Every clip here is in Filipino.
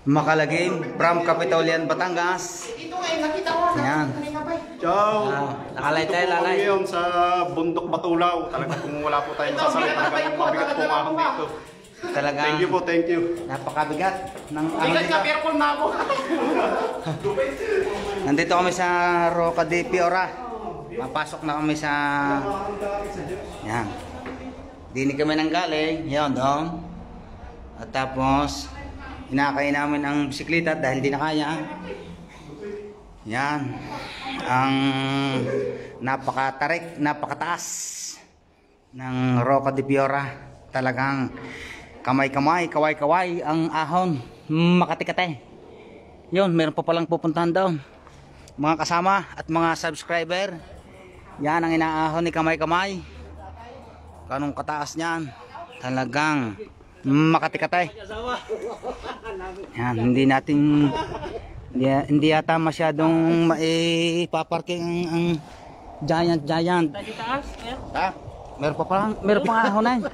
Makalagim from Capitolian, Batangas. Ito ngayon, nakita ko. Yan. Ciao! Nakalay tayo, Ito po lalay. kami ngayon sa Bundok Batulaw. Talagang kung wala po tayong sasalita, talagang mabigat po nga akong dito. Talagang Thank you po, thank you. napakabigat ng Bigat ka, pero kung na ako. Nandito kami sa Roca de Piora. Papasok na kami sa yan. Dini kami nang galing. Yan doon. At tapos inakay namin ang bisikleta dahil di na kaya. Yan. Ang napakatarik, napakataas ng Roca de Piora. Talagang kamay-kamay, kaway-kaway ang ahon. Makati-kate. Yun, meron pa palang pupuntahan doon. Mga kasama at mga subscriber. Yan ang inaahon ni kamay-kamay. Kanong kataas niyan. Talagang makati-kate. Yan, hindi yata masyadong maipaparking ang giant. Ha? Meron pa ahon na yun.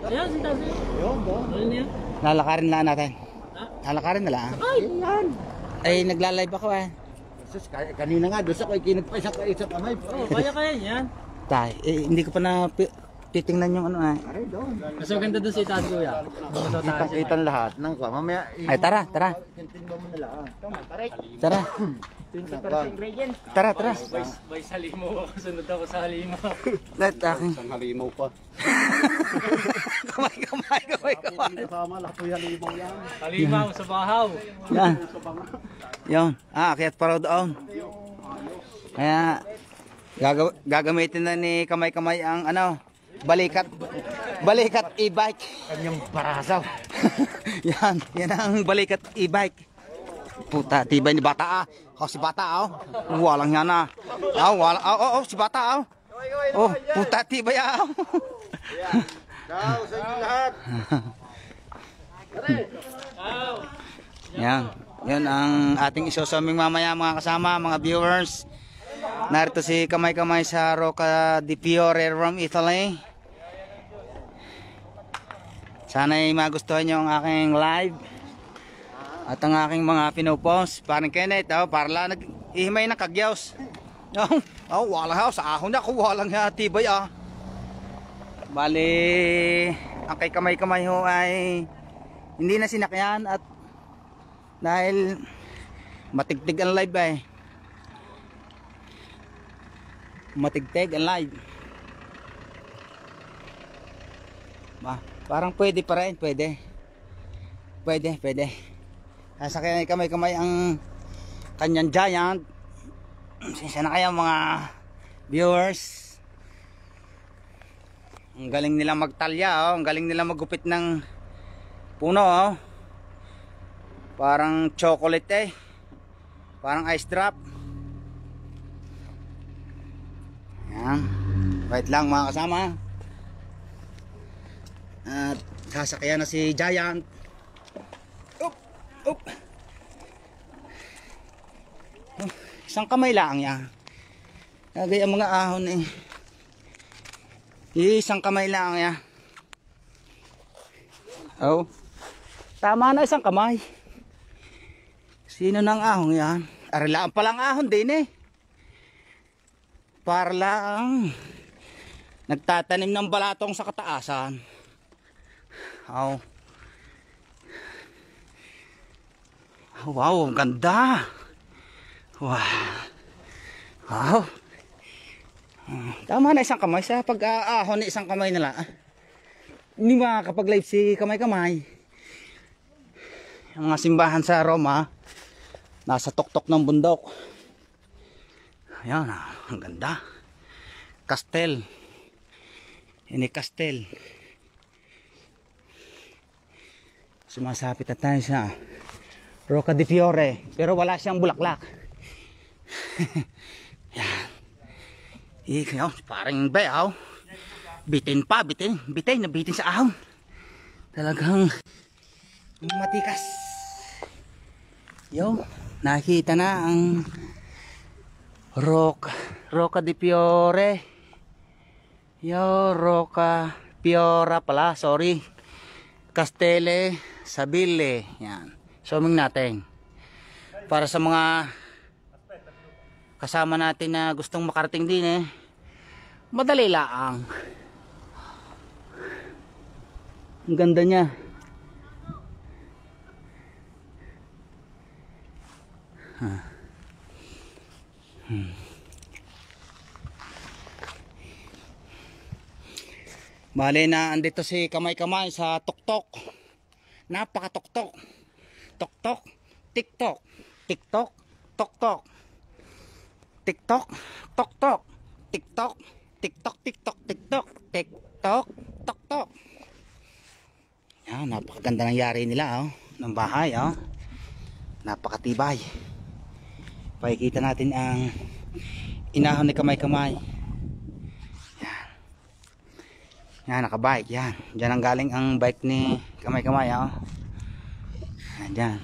Ayan, si Tasi. Ayun yan. Lalakarin na natin. Lalakarin na lang. Ay, nagla-live ako eh. Kanina nga, doon sa ko'y kinagpa isang kamay. Oh, kaya yan. Tay, hindi ko pa na titingnan yung ano eh. Aray doon. Mas maganda doon si Tasi, kuya. Kitang lahat ng kwa. Mamaya, Ay, tara. tintimba mo nila. Tara. Tara. Bay sa limo, sunod ako sa limo. Let aking. Isang halimaw pa. Kamay. Kasama lahat po yung halimaw yan. Halimaw sa bahaw. Yan. Yun. Akyat pa raw doon. Kaya, gagamitin na ni kamay-kamay ang ano, balikat e-bike. Kanyang parasaw. Yan ang balikat e-bike. Puta, tibay ni bata ah. Si bata walang yan ah. Si bata Oh, puta tibay Ciao sa inyo lahat. Yan ang ating isusuming mamaya mga kasama, mga viewers. Narito si kamay-kamay sa Roca de Piora from Italy. Sana'y magustuhan nyo ang aking live at ang aking mga pinopost. Parang Kenneth, para lang nag-ihimay ng kagyaws. Walang sa ahon na ako, walang tibay Bali, ang kay kamay-kamay ho ay hindi na sinakyan at dahil matigtig ang live matigtig ang live. Parang pwede pa rin, pwede. Sasakyan kamay-kamay ang kanyang giant. Sensya na kayo mga viewers. Ang galing nila magtalya ang galing nila maggupit ng puno Parang chocolate parang ice drop. Yan. Wait lang mga kasama. At sasakyan na si Giant. Up. Isang kamay lang yan. Kagaya ang mga ahon isang kamay lang yan. Tama na isang kamay. Sino nang ahon yan? Arilaan palang ahon din para lang nagtatanim ng balatong sa kataasan. Wow, ganda. Wow. Tama na isang kamay sa pag-aahon na isang kamay nila. Hindi makakapag-live si kamay-kamay. Ang mga simbahan sa Roma nasa tuktok ng bundok. Ayan, ang ganda. Kastel. Ini kastel. Sumasapit na tayo sa Roca de Piora, pero wala siyang bulaklak. Yan. Parang bayaw. Bitin sa ahon. Talagang matikas. Nakita na ang Roca de Piora. Roca Piora pala, sorry. Castele Sabile. Yan. Suming natin. Para sa mga kasama natin na gustong makarating din madali lang. Ang ganda niya. Bale na andito si Kamay-Kamay sa tuktok. Napaka-tuktok. Tuktok, TikTok, TikTok, tuktok. TikTok, tuktok, TikTok, TikTok, TikTok, TikTok, TikTok, tuktok. Yan, napakaganda ng yari nila ng bahay napakatibay. Pakikita natin ang inahon ni Kamay-Kamay. Yan, nakabike. Yan. Diyan ang galing ang bike ni Kamay-Kamay. Diyan.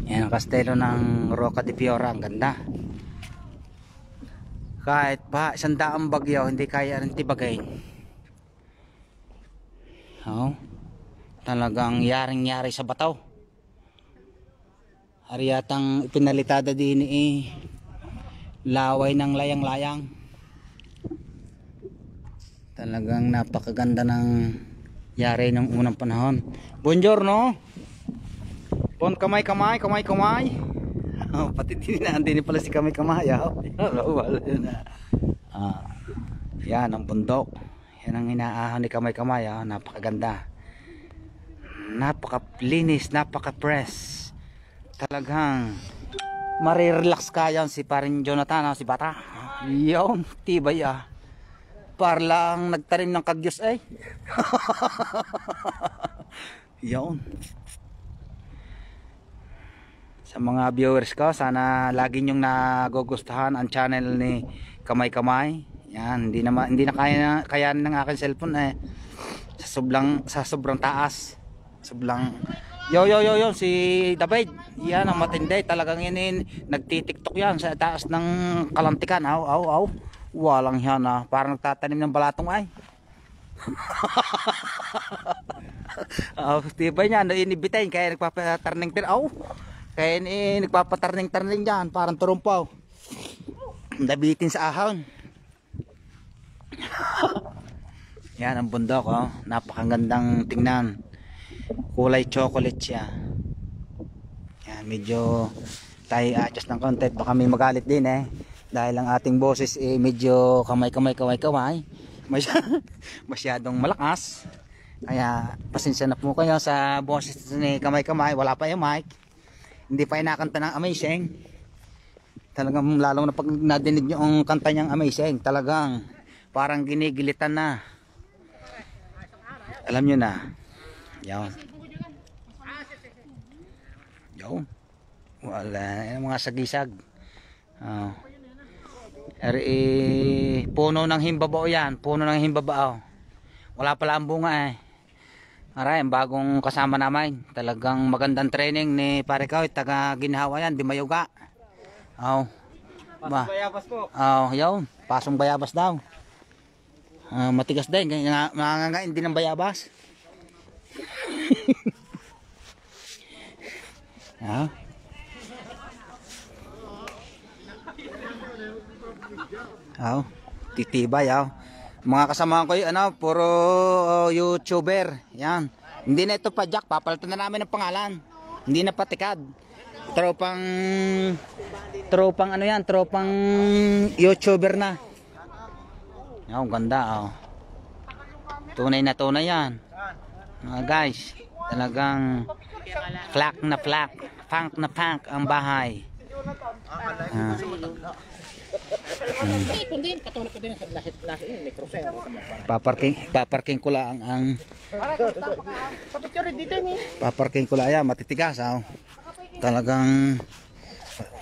Yan ang kastelo ng Roca de Piora. Ang ganda. Kahit pa 100 bagyo, hindi kaya rin tibagain. Talagang yaring-yari sa bataw. Ariyatang ipinalitada din laway ng layang-layang. Talagang napakaganda ng yari ng unang panahon. Buongiorno. Bon Kamay-Kamay, Kamay-Kamay. Pati din pala si Kamay-Kamay. Yan ang bundok. Yan ang inaahon ni Kamay-Kamay. Napakaganda. Napakalinis, napaka-press. Talagang marirelax ka yan si paring Jonathan, si Bata. Yung tibay para lang nagtanim ng kagyos Yun. Sa mga viewers ko, sana lagi nyong nagugustuhan ang channel ni Kamay-Kamay. Yan, hindi na kaya ng aking cellphone sa sobrang taas. Sobrang yo si David. Yan ang matindi, talagang yan nagti-TikTok yan sa taas ng kalantikan. Aw. Walang yan parang nagtatanim ng balatong tibay niya, inibitain kaya nagpapatarning-tarning. Kaya nagpapatarning-tarning dyan, parang turumpaw. Nabitin sa ahon. Yan ang bundok napakagandang tingnan. Kulay chocolate siya. Yan, medyo tayo adjust ng content, baka may magalit din dahil ang ating boses medyo kamay-kamay masyadong malakas. Kaya pasensya na po kayo sa boses ni Kamay-Kamay. Wala pa yung mic, hindi pa inakanta ng Amazing. Talagang lalong na pag nadinig nyo ang kanta niyang Amazing, talagang parang ginigilitan na. Alam nyo na. Yan. Wala mga sagisag. Puno ng himbabao yan. Puno ng himbabao. Wala pala ang bunga Aray, ang bagong kasama namin. Talagang magandang training ni Pare Koy. Taga Ginhawa yan, di Mayuga. Pasong bayabas po. Yun. Pasong bayabas daw. Matigas din. Nangangain din ng bayabas. Titibay mga kasama ko puro YouTuber. Yan. Hindi na ito pa Jack, papalitan na namin ng pangalan. Hindi na patikad. Tropang tropang YouTuber na. Ganda Tunay na tunay yan. Guys, talagang flak na flak, punk na punk ang bahay. Paparking ko lang ang matitigas talagang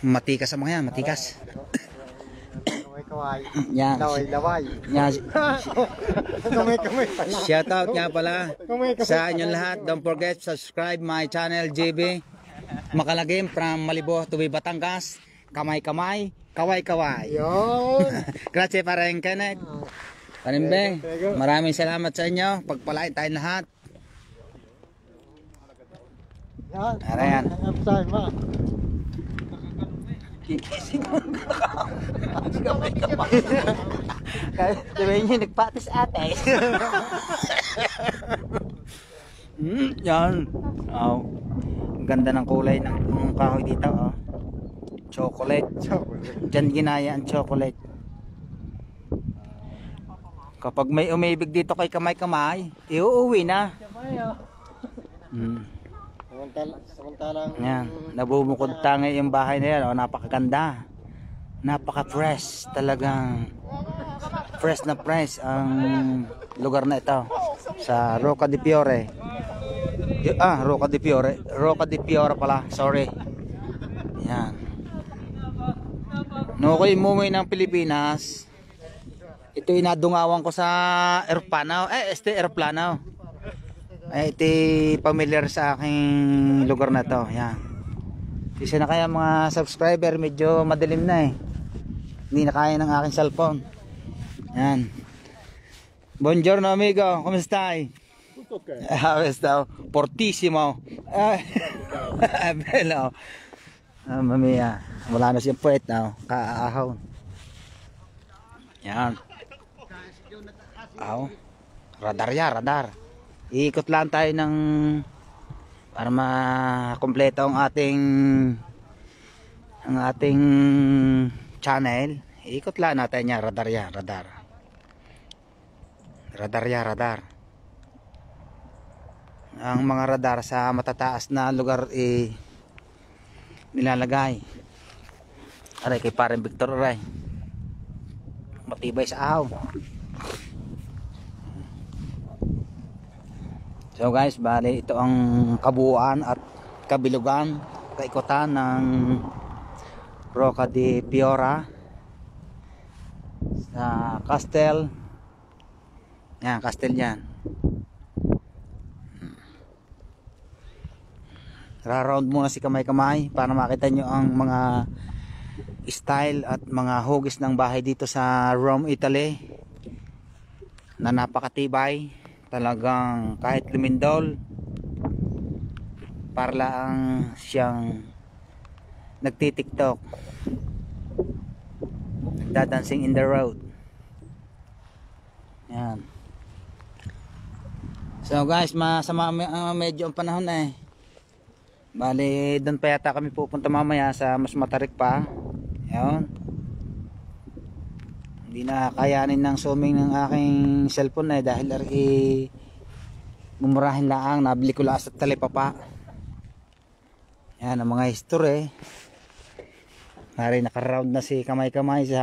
matikas ang mga yan, matikas. Yan. Shout out nga pala sa inyong lahat. Don't forget subscribe my channel JB Makalagim from Malibo to Batangas. Kamay-Kamay, kaway-kaway. Grazie parang Kenneth. Panimbeng, maraming salamat sa inyo. Pagpalain tayong lahat. Yan. Ano yan? Upside ma. Kikising mo kaya sabihin niyo, nagpatis ate. Yan. Oh. Ang ganda ng kulay ng kahoy dito. Oh. Chocolate. Diyan ginaya ang chocolate. Kapag may umibig dito kay kamay-kamay, iuuwi na. Samantalang Yan, nabubukod tangi yung bahay na yan. Oh, napakaganda. Napaka-fresh talagang. Fresh na fresh ang lugar na ito sa Rocca di Fiore. Rocca di Fiore. Rocca di Fiore pala. Sorry. Yan. No, ko umuwi ng Pilipinas. Ito inadungawan ko sa aeroplano. Aeroplano. Ito familiar sa aking lugar na to. Yan. Kasi na kaya mga subscriber, medyo madilim na eh. Hindi na kaya ng aking cellphone. Yan. Buongiorno amigo, come stai? tutto ok. Questo fortissimo. Bello. Mamma mia. Wala na siyang puwet na. Kaahon. Yan. Aw. Radar ya, radar. Iikot lang tayo ng para makompleto ang ating channel. Iikot lang natin yan, radar ya, radar. Radar ya, radar. Ang mga radar sa matataas na lugar nilalagay. Aray kay parang Victor aray. Matibay sa ahaw. So guys, bali ito ang kabuuan at kabilugan, kaikutan ng Rocca di Fiora sa Castel. Yan, Castel yan. Ra-round muna si kamay-kamay para makita nyo ang mga style at mga hugis ng bahay dito sa Rome, Italy na napakatibay. Talagang kahit lumindol para lang siyang nagtitiktok, nagdadancing in the road. Yan. So guys, masama medyo ang panahon eh. Bali doon pa yata kami pupunta mamaya sa mas matarik pa. Yan. Hindi na kayanin ng zooming ng aking cellphone dahil mumurahin lang, nabili ko lang sa talipapa. Yan ang mga history. Mari naka-round na si kamay-kamay sa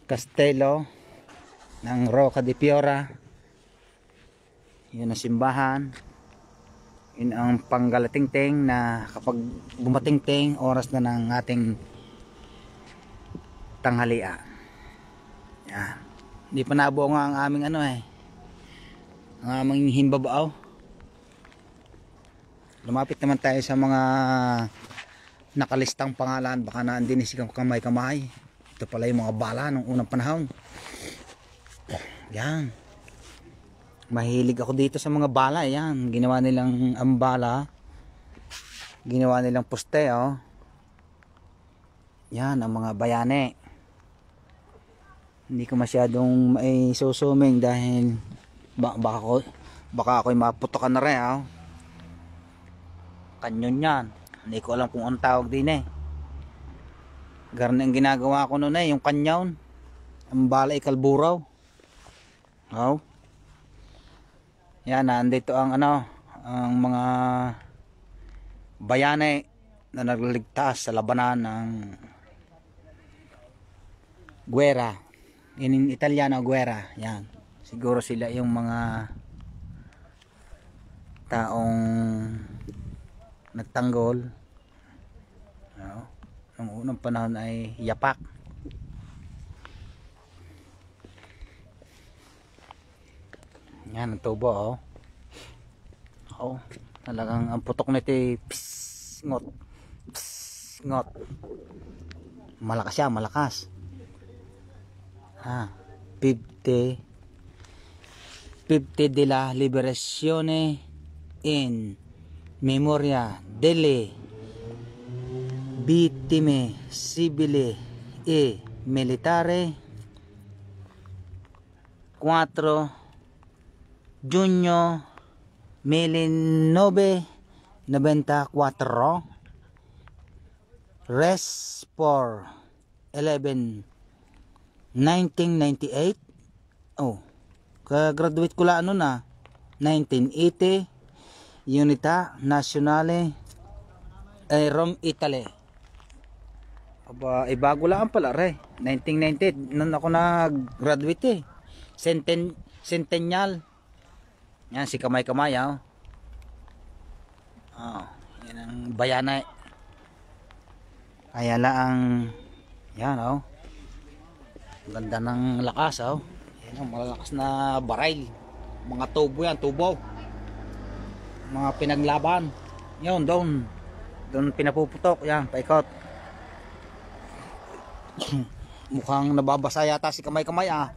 Castello ng Rocca di Fiora. Yun ang simbahan. Yun ang panggalatingting na kapag bumatingting oras na ng ating tanghalian. Yan. Hindi pa nabuo nga ang aming ang aming himbabao. Lumapit naman tayo sa mga nakalistang pangalan, baka naandin si kamay-kamay. Ito pala yung mga bala nung unang panahon. Yan. Mahilig ako dito sa mga bala. Yan. Ginawa nilang ambala. Ginawa nilang poste. Yan ang mga bayane. Hindi ko masyadong maisusuming dahil baka ako'y maputokan na rin. Kanyon yan. Hindi ko alam kung anong tawag din Garna ang ginagawa ko noon yung kanyon. Ang bala ikalburaw. Yan, nandito ang ang mga bayane na nagligtas sa labanan ng Guerra. In Italiano, Guerra. Yan. Siguro sila yung mga taong nagtanggol. Ang unang panahon ay yapak. Yan ang tubo talagang ang putok nito ngot. Ngot. Malakas siya, malakas. 50 della liberazione in memoria delle vittime civili e militari 4 Giugno 1994 Rest for 11 1998. Oh, ka-graduate ko lang ano na 1980 Unità Nazionale Rome, Italy. Aba, bago lang pala re. 1998 nung ako nag-graduate eh. Centennial. Yan si kamay-kamay oh. Oh, yan ang bayanay. Kaya lang yan oh. Ganda ng lakas oh. Yan ang malalakas na baril. Mga tubo yan, tubo. Mga pinaglaban. Yun doon pinapuputok yan, paikot. Mukhang nababasa yata si kamay-kamay ah.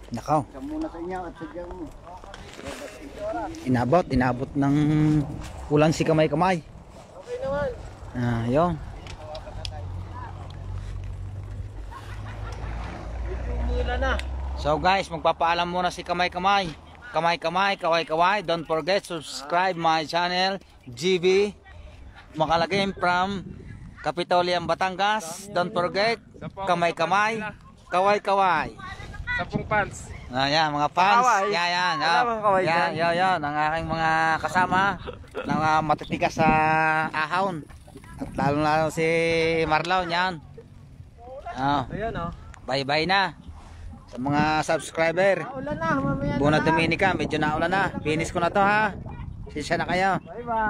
Nakaw. Sa muna sa inyo at sadyang mo. Inabot ng ulan si kamay-kamay. Okay naman. Yun. Umula na. So guys, magpapaalam muna si kamay-kamay. Kamay-kamay, kaway-kaway. Don't forget subscribe my channel GB Makalagim from Kapitolian, Batangas. Don't forget kamay-kamay, kaway-kaway. 10 fans. Yan mga fans. Yan. Yan ang aking mga kasama na matitigas sa ahon. At lalo si Marlon yan. Ayan oh. Bye-bye na sa mga subscriber. Ulan na, mamaya na. Buna Dominica, medyo naulan na. Finish ko na to ha. Sisya na kayo. Bye-bye.